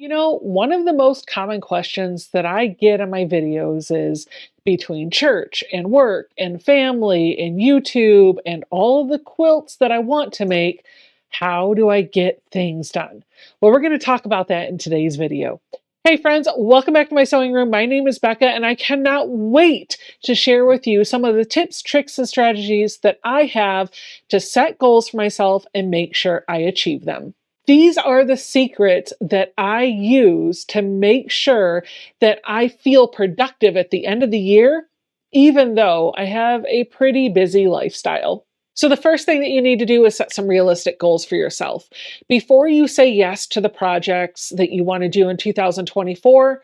One of the most common questions that I get in my videos is between church and work and family and YouTube and all of the quilts that I want to make, how do I get things done? Well, we're going to talk about that in today's video. Hey friends, welcome back to my sewing room. My name is Becca and I cannot wait to share with you some of the tips, tricks, and strategies that I have to set goals for myself and make sure I achieve them. These are the secrets that I use to make sure that I feel productive at the end of the year, even though I have a pretty busy lifestyle. So the first thing that you need to do is set some realistic goals for yourself. Before you say yes to the projects that you want to do in 2024,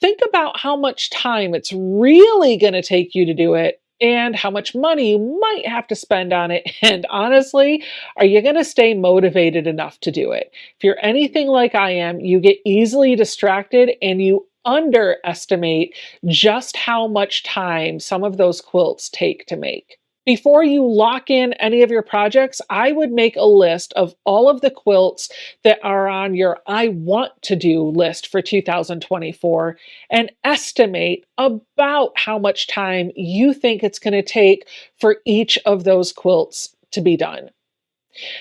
think about how much time it's really going to take you to do it and how much money you might have to spend on it. And honestly, are you going to stay motivated enough to do it? If you're anything like I am, you get easily distracted and you underestimate just how much time some of those quilts take to make. Before you lock in any of your projects, I would make a list of all of the quilts that are on your I want to do list for 2024 and estimate about how much time you think it's going to take for each of those quilts to be done.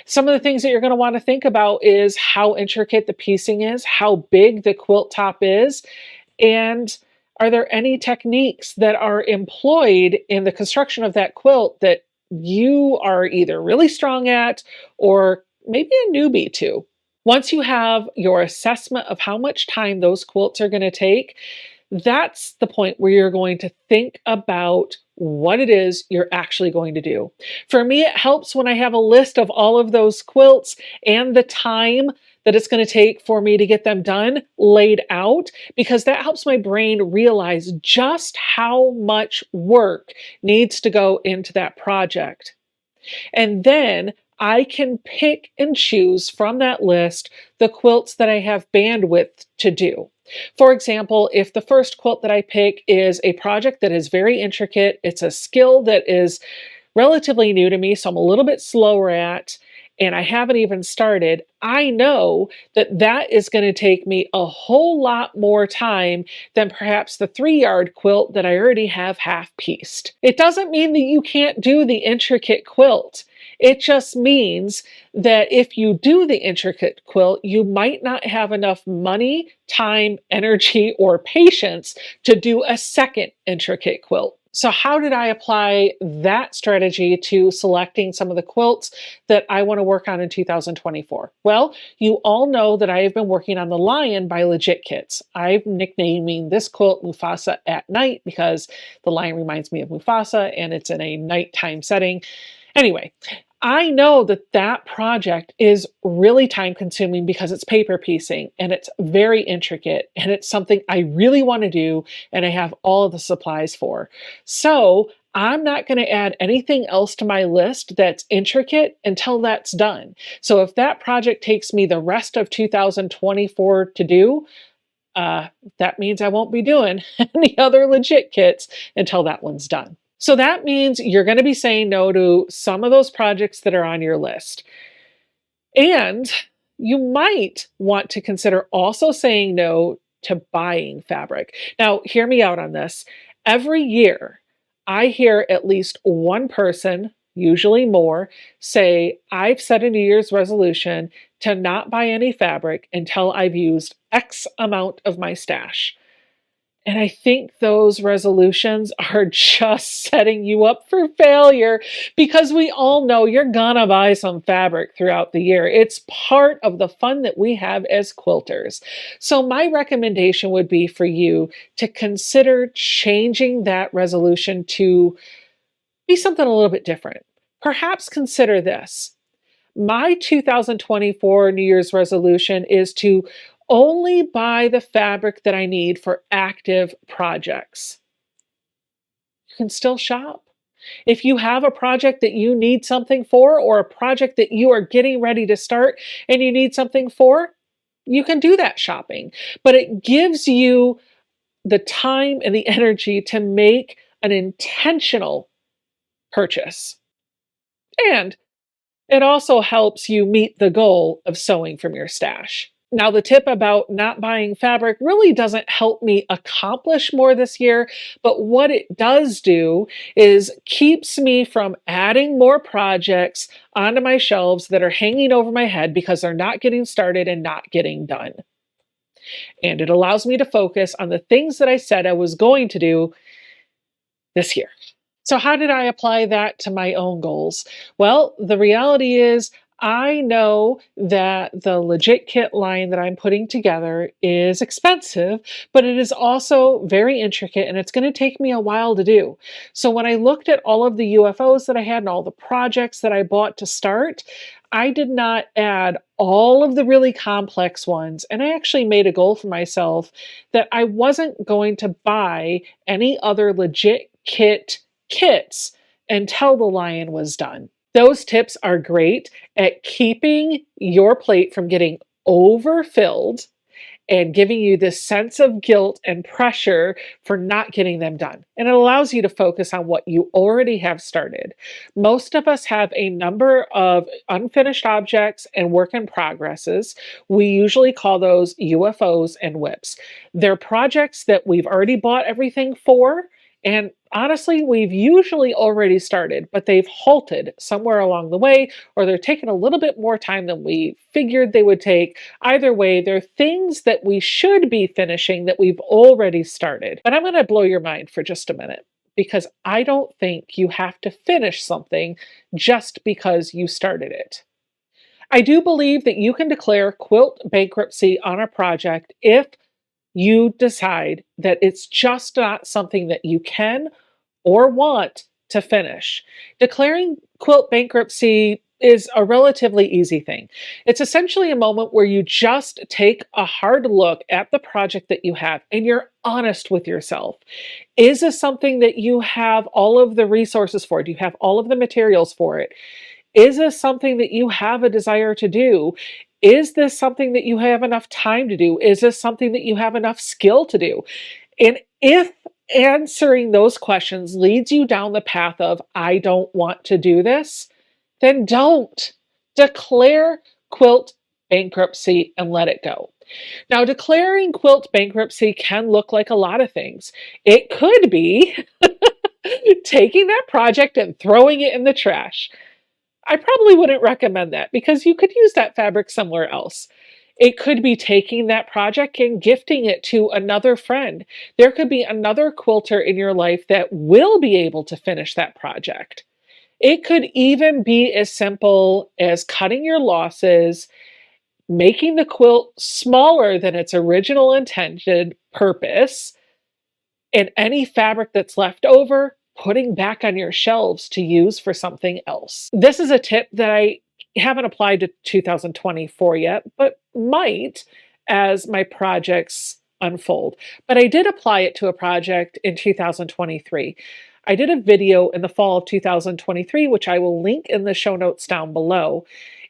Some of the things that you're going to want to think about is how intricate the piecing is, how big the quilt top is, and are there any techniques that are employed in the construction of that quilt that you are either really strong at or maybe a newbie to? Once you have your assessment of how much time those quilts are going to take, that's the point where you're going to think about what it is you're actually going to do. For me, it helps when I have a list of all of those quilts and the time that it's going to take for me to get them done laid out, because that helps my brain realize just how much work needs to go into that project. And then I can pick and choose from that list the quilts that I have bandwidth to do. For example, if the first quilt that I pick is a project that is very intricate, it's a skill that is relatively new to me, so I'm a little bit slower at, and I haven't even started, I know that that is going to take me a whole lot more time than perhaps the 3-yard quilt that I already have half pieced. It doesn't mean that you can't do the intricate quilt. It just means that if you do the intricate quilt, you might not have enough money, time, energy, or patience to do a second intricate quilt. So how did I apply that strategy to selecting some of the quilts that I want to work on in 2024? Well, you all know that I have been working on the Lion by Legit Kits. I'm nicknaming this quilt Mufasa at night because the lion reminds me of Mufasa and it's in a nighttime setting. Anyway, I know that that project is really time consuming because it's paper piecing and it's very intricate and it's something I really want to do and I have all of the supplies for. So I'm not going to add anything else to my list that's intricate until that's done. So if that project takes me the rest of 2024 to do, that means I won't be doing any other Legit Kits until that one's done. So that means you're going to be saying no to some of those projects that are on your list. And you might want to consider also saying no to buying fabric. Now, hear me out on this. Every year, I hear at least one person, usually more, say, I've set a New Year's resolution to not buy any fabric until I've used X amount of my stash. And I think those resolutions are just setting you up for failure because we all know you're gonna buy some fabric throughout the year. It's part of the fun that we have as quilters. So my recommendation would be for you to consider changing that resolution to be something a little bit different. Perhaps consider this. My 2024 New Year's resolution is to only buy the fabric that I need for active projects. You can still shop. If you have a project that you need something for, or a project that you are getting ready to start and you need something for, you can do that shopping. But it gives you the time and the energy to make an intentional purchase. And it also helps you meet the goal of sewing from your stash. Now, the tip about not buying fabric really doesn't help me accomplish more this year, but what it does do is keeps me from adding more projects onto my shelves that are hanging over my head because they're not getting started and not getting done. And it allows me to focus on the things that I said I was going to do this year. So, how did I apply that to my own goals? Well, the reality is, I know that the legit kit line that I'm putting together is expensive, but it is also very intricate and it's going to take me a while to do. So, when I looked at all of the UFOs that I had and all the projects that I bought to start, I did not add all of the really complex ones. And I actually made a goal for myself that I wasn't going to buy any other legit kits until the lion was done. Those tips are great at keeping your plate from getting overfilled and giving you this sense of guilt and pressure for not getting them done. And it allows you to focus on what you already have started. Most of us have a number of unfinished objects and work in progresses. We usually call those UFOs and WIPs. They're projects that we've already bought everything for. And honestly, we've usually already started, but they've halted somewhere along the way, or they're taking a little bit more time than we figured they would take. Either way, they're things that we should be finishing that we've already started. But I'm going to blow your mind for just a minute, because I don't think you have to finish something just because you started it. I do believe that you can declare quilt bankruptcy on a project if you decide that it's just not something that you can or want to finish. Declaring quilt bankruptcy is a relatively easy thing. It's essentially a moment where you just take a hard look at the project that you have and you're honest with yourself. Is this something that you have all of the resources for? Do you have all of the materials for it? Is this something that you have a desire to do? Is this something that you have enough time to do? Is this something that you have enough skill to do? And if answering those questions leads you down the path of, I don't want to do this, then don't. Declare quilt bankruptcy and let it go. Now, declaring quilt bankruptcy can look like a lot of things. It could be taking that project and throwing it in the trash. I probably wouldn't recommend that because you could use that fabric somewhere else. It could be taking that project and gifting it to another friend. There could be another quilter in your life that will be able to finish that project. It could even be as simple as cutting your losses, making the quilt smaller than its original intended purpose, and any fabric that's left over, putting back on your shelves to use for something else. This is a tip that I haven't applied to 2024 yet, but might as my projects unfold. But I did apply it to a project in 2023. I did a video in the fall of 2023, which I will link in the show notes down below.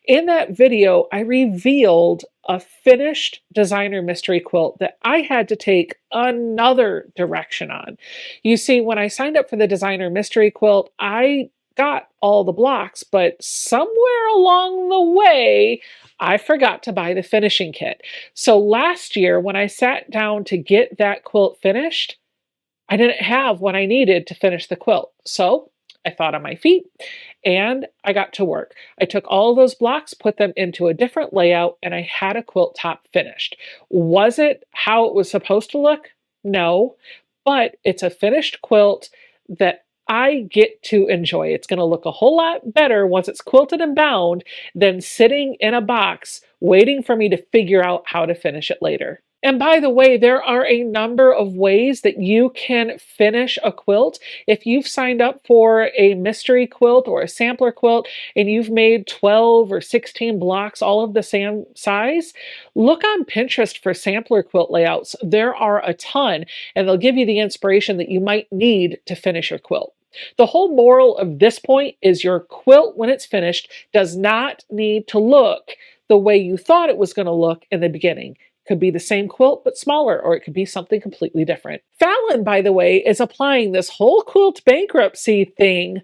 In that video, I revealed a finished designer mystery quilt that I had to take another direction on. You see, when I signed up for the designer mystery quilt, I got all the blocks, but somewhere along the way, I forgot to buy the finishing kit. So last year, when I sat down to get that quilt finished, I didn't have what I needed to finish the quilt. So I thought on my feet and I got to work. I took all those blocks, put them into a different layout, and I had a quilt top finished. Was it how it was supposed to look? No, but it's a finished quilt that I get to enjoy. It's going to look a whole lot better once it's quilted and bound than sitting in a box waiting for me to figure out how to finish it later. And by the way, there are a number of ways that you can finish a quilt. If you've signed up for a mystery quilt or a sampler quilt and you've made 12 or 16 blocks, all of the same size, look on Pinterest for sampler quilt layouts. There are a ton, and they'll give you the inspiration that you might need to finish your quilt. The whole moral of this point is your quilt, when it's finished, does not need to look the way you thought it was going to look in the beginning. Could be the same quilt, but smaller, or it could be something completely different. Fallon, by the way, is applying this whole quilt bankruptcy thing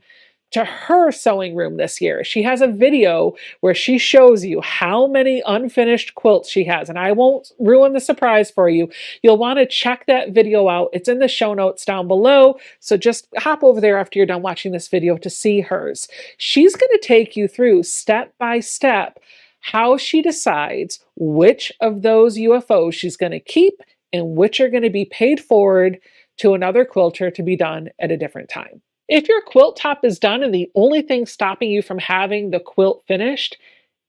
to her sewing room this year. She has a video where she shows you how many unfinished quilts she has, and I won't ruin the surprise for you. You'll want to check that video out. It's in the show notes down below, so just hop over there after you're done watching this video to see hers. She's going to take you through step by step how she decides which of those UFOs she's going to keep and which are going to be paid forward to another quilter to be done at a different time. If your quilt top is done and the only thing stopping you from having the quilt finished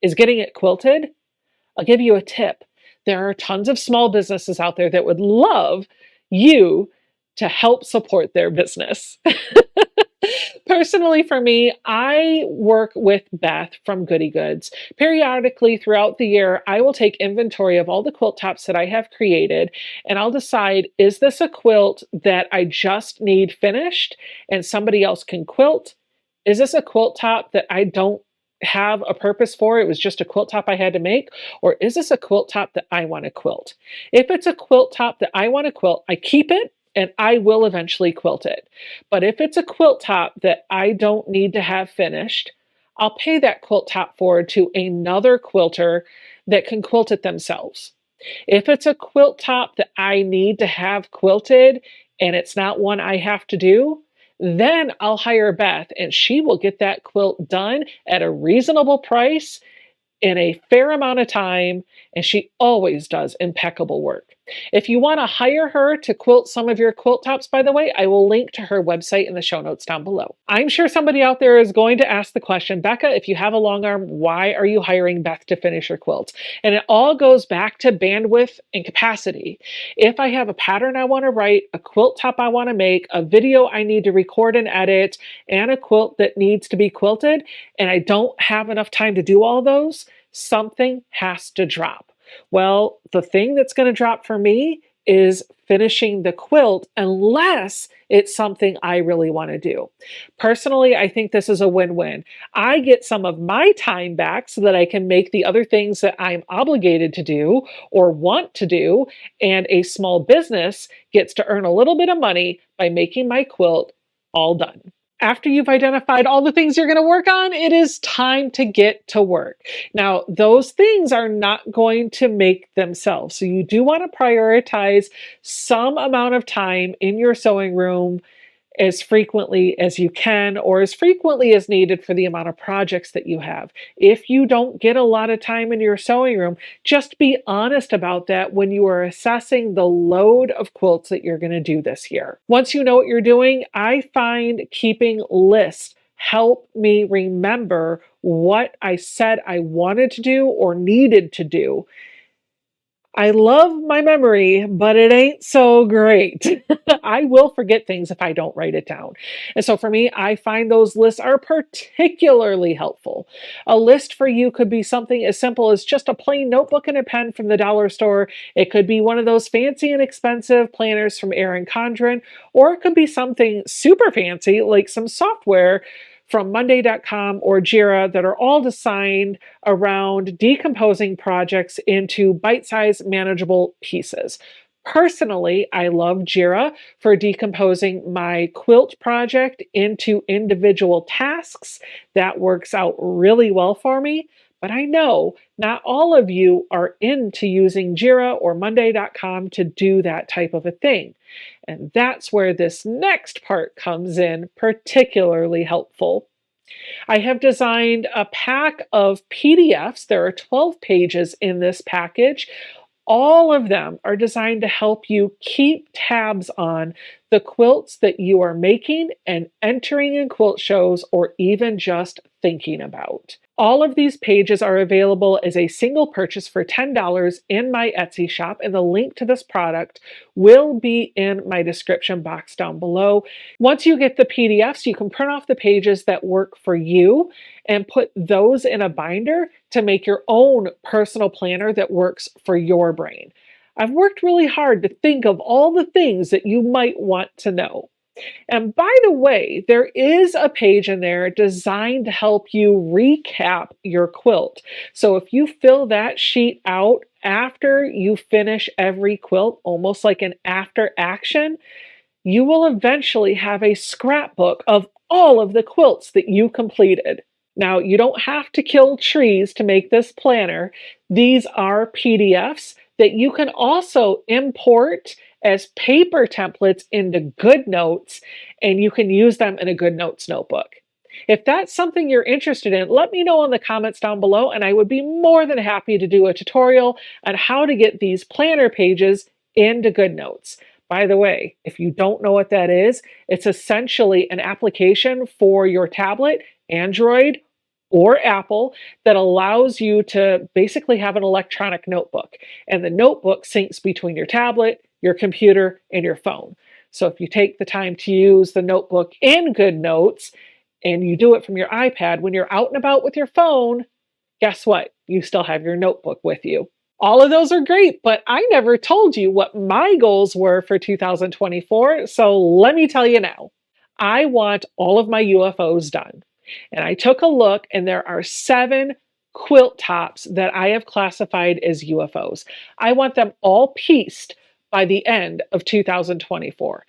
is getting it quilted, I'll give you a tip. There are tons of small businesses out there that would love you to help support their business. Personally, for me, I work with Beth from Goody Goods. Periodically throughout the year, I will take inventory of all the quilt tops that I have created, and I'll decide, is this a quilt that I just need finished and somebody else can quilt? Is this a quilt top that I don't have a purpose for? It was just a quilt top I had to make. Or is this a quilt top that I want to quilt? If it's a quilt top that I want to quilt, I keep it and I will eventually quilt it. But if it's a quilt top that I don't need to have finished, I'll pay that quilt top forward to another quilter that can quilt it themselves. If it's a quilt top that I need to have quilted and it's not one I have to do, then I'll hire Beth and she will get that quilt done at a reasonable price in a fair amount of time, and she always does impeccable work. If you want to hire her to quilt some of your quilt tops, by the way, I will link to her website in the show notes down below. I'm sure somebody out there is going to ask the question, Becca, if you have a long arm, why are you hiring Beth to finish your quilts? And it all goes back to bandwidth and capacity. If I have a pattern I want to write, a quilt top I want to make, a video I need to record and edit, and a quilt that needs to be quilted, and I don't have enough time to do all those, something has to drop. Well, the thing that's going to drop for me is finishing the quilt unless it's something I really want to do. Personally, I think this is a win-win. I get some of my time back so that I can make the other things that I'm obligated to do or want to do, and a small business gets to earn a little bit of money by making my quilt all done. After you've identified all the things you're going to work on, it is time to get to work. Now, those things are not going to make themselves. So you do want to prioritize some amount of time in your sewing room as frequently as you can, or as frequently as needed for the amount of projects that you have. If you don't get a lot of time in your sewing room, just be honest about that when you are assessing the load of quilts that you're going to do this year. Once you know what you're doing, I find keeping lists help me remember what I said I wanted to do or needed to do. I love my memory, but it ain't so great. I will forget things if I don't write it down. And so for me, I find those lists are particularly helpful. A list for you could be something as simple as just a plain notebook and a pen from the dollar store. It could be one of those fancy and expensive planners from Erin Condren, or it could be something super fancy like some software from Monday.com or Jira that are all designed around decomposing projects into bite-sized manageable pieces. Personally, I love Jira for decomposing my quilt project into individual tasks. That works out really well for me. But I know not all of you are into using Jira or Monday.com to do that type of a thing. And that's where this next part comes in, particularly helpful. I have designed a pack of PDFs. There are 12 pages in this package. All of them are designed to help you keep tabs on the quilts that you are making and entering in quilt shows, or even just thinking about. All of these pages are available as a single purchase for $10 in my Etsy shop, and the link to this product will be in my description box down below. Once you get the PDFs, you can print off the pages that work for you and put those in a binder to make your own personal planner that works for your brain. I've worked really hard to think of all the things that you might want to know. And by the way, there is a page in there designed to help you recap your quilt. So if you fill that sheet out after you finish every quilt, almost like an after action, you will eventually have a scrapbook of all of the quilts that you completed. Now, you don't have to kill trees to make this planner. These are PDFs that you can also import as paper templates into GoodNotes, and you can use them in a GoodNotes notebook. If that's something you're interested in, let me know in the comments down below, and I would be more than happy to do a tutorial on how to get these planner pages into GoodNotes. By the way, if you don't know what that is, it's essentially an application for your tablet, Android, or Apple that allows you to basically have an electronic notebook. And the notebook syncs between your tablet, your computer, and your phone. So if you take the time to use the notebook in GoodNotes and you do it from your iPad, when you're out and about with your phone, guess what? You still have your notebook with you. All of those are great, but I never told you what my goals were for 2024, so let me tell you now. I want all of my UFOs done. And I took a look, and there are 7 quilt tops that I have classified as UFOs. I want them all pieced by the end of 2024.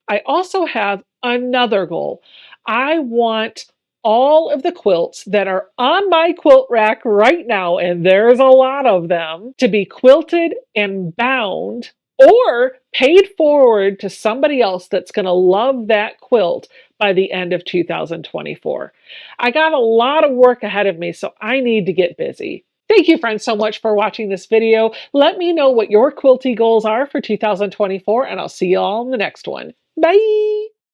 I also have another goal. I want all of the quilts that are on my quilt rack right now, and there's a lot of them, to be quilted and bound or paid forward to somebody else that's going to love that quilt by the end of 2024. I got a lot of work ahead of me, so I need to get busy. Thank you, friends, so much for watching this video. Let me know what your quilty goals are for 2024, and I'll see you all in the next one. Bye!